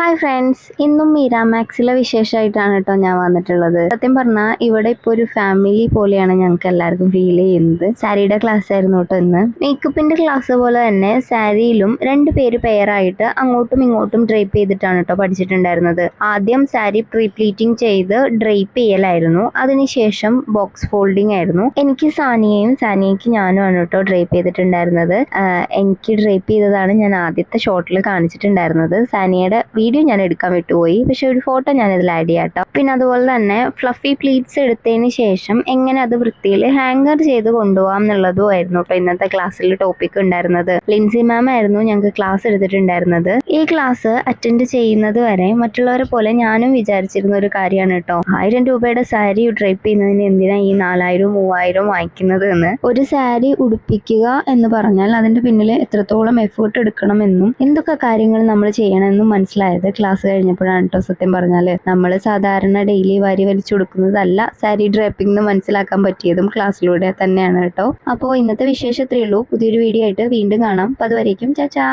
Hi friends, ഇന്നും മീരാമാക്സിലെ വിശേഷമായിട്ടാണ് കേട്ടോ ഞാൻ വന്നിട്ടുള്ളത്. സത്യം പറഞ്ഞാൽ ഇവിടെ ഇപ്പോൾ ഒരു ഫാമിലി പോലെയാണ് ഞങ്ങൾക്ക് എല്ലാവർക്കും ഫീൽ ചെയ്യുന്നത്. സാരിയുടെ ക്ലാസ് ആയിരുന്നു കേട്ടോ ഇന്ന്. മേക്കപ്പിന്റെ ക്ലാസ് പോലെ തന്നെ സാരിയിലും പേര് പെയറായിട്ട് അങ്ങോട്ടും ഇങ്ങോട്ടും ഡ്രൈപ്പ് ചെയ്തിട്ടാണ് കേട്ടോ പഠിച്ചിട്ടുണ്ടായിരുന്നത്. ആദ്യം സാരി പ്രീ പ്ലീറ്റിംഗ് ചെയ്ത് ഡ്രൈപ്പ് ചെയ്യലായിരുന്നു, അതിനുശേഷം ബോക്സ് ഫോൾഡിംഗ് ആയിരുന്നു. എനിക്ക് സാനിയയ്ക്ക് ഞാനുമാണ് കേട്ടോ ഡ്രൈപ്പ് ചെയ്തിട്ടുണ്ടായിരുന്നത്. എനിക്ക് ഡ്രൈപ്പ് ചെയ്തതാണ് ഞാൻ ആദ്യത്തെ ഷോട്ടിൽ കാണിച്ചിട്ടുണ്ടായിരുന്നത്. സാനിയയുടെ വീഡിയോ ഞാൻ എടുക്കാൻ വിട്ടുപോയി, പക്ഷെ ഒരു ഫോട്ടോ ഞാൻ ഇതിൽ ആഡ് ചെയ്യാം കേട്ടോ. പിന്നെ അതുപോലെ തന്നെ ഫ്ലഫി പ്ലീറ്റ്സ് എടുത്തതിന് ശേഷം എങ്ങനെ അത് വൃത്തിയിൽ ഹാങ്കർ ചെയ്ത് കൊണ്ടുപോകാം എന്നുള്ളതും ആയിരുന്നു കേട്ടോ ഇന്നത്തെ ക്ലാസ്സിൽ ടോപ്പിക് ഉണ്ടായിരുന്നത്. ലിൻസി മാം ആയിരുന്നു ഞങ്ങൾക്ക് ക്ലാസ് എടുത്തിട്ടുണ്ടായിരുന്നത്. ഈ ക്ലാസ് അറ്റൻഡ് ചെയ്യുന്നത് വരെ മറ്റുള്ളവരെ പോലെ ഞാനും വിചാരിച്ചിരുന്ന ഒരു കാര്യമാണ് കേട്ടോ. 1000 രൂപയുടെ സാരി ഡ്രൈപ്പ് ചെയ്യുന്നതിന് എന്തിനാ ഈ 4000 3000 വാങ്ങിക്കുന്നത് എന്ന്. ഒരു സാരി ഉടുപ്പിക്കുക എന്ന് പറഞ്ഞാൽ അതിന്റെ പിന്നിൽ എത്രത്തോളം എഫേർട്ട് എടുക്കണമെന്നും എന്തൊക്കെ കാര്യങ്ങൾ നമ്മൾ ചെയ്യണമെന്നും മനസ്സിലായത് ക്ലാസ് കഴിഞ്ഞപ്പോഴാണ് കേട്ടോ. സത്യം പറഞ്ഞാല് നമ്മൾ സാധാരണ ഡെയിലി വാരി വലിച്ചു കൊടുക്കുന്നതല്ല സാരി ഡ്രൈപ്പിംഗ് എന്ന് മനസ്സിലാക്കാൻ പറ്റിയതും ക്ലാസ്സിലൂടെ തന്നെയാണ് കേട്ടോ. അപ്പോൾ ഇന്നത്തെ വിശേഷം ഇത്രയേ ഉള്ളൂ. പുതിയൊരു വീഡിയോ ആയിട്ട് വീണ്ടും കാണാം. അപ്പോൾ അതുവരേക്കും ചാച്ചാ.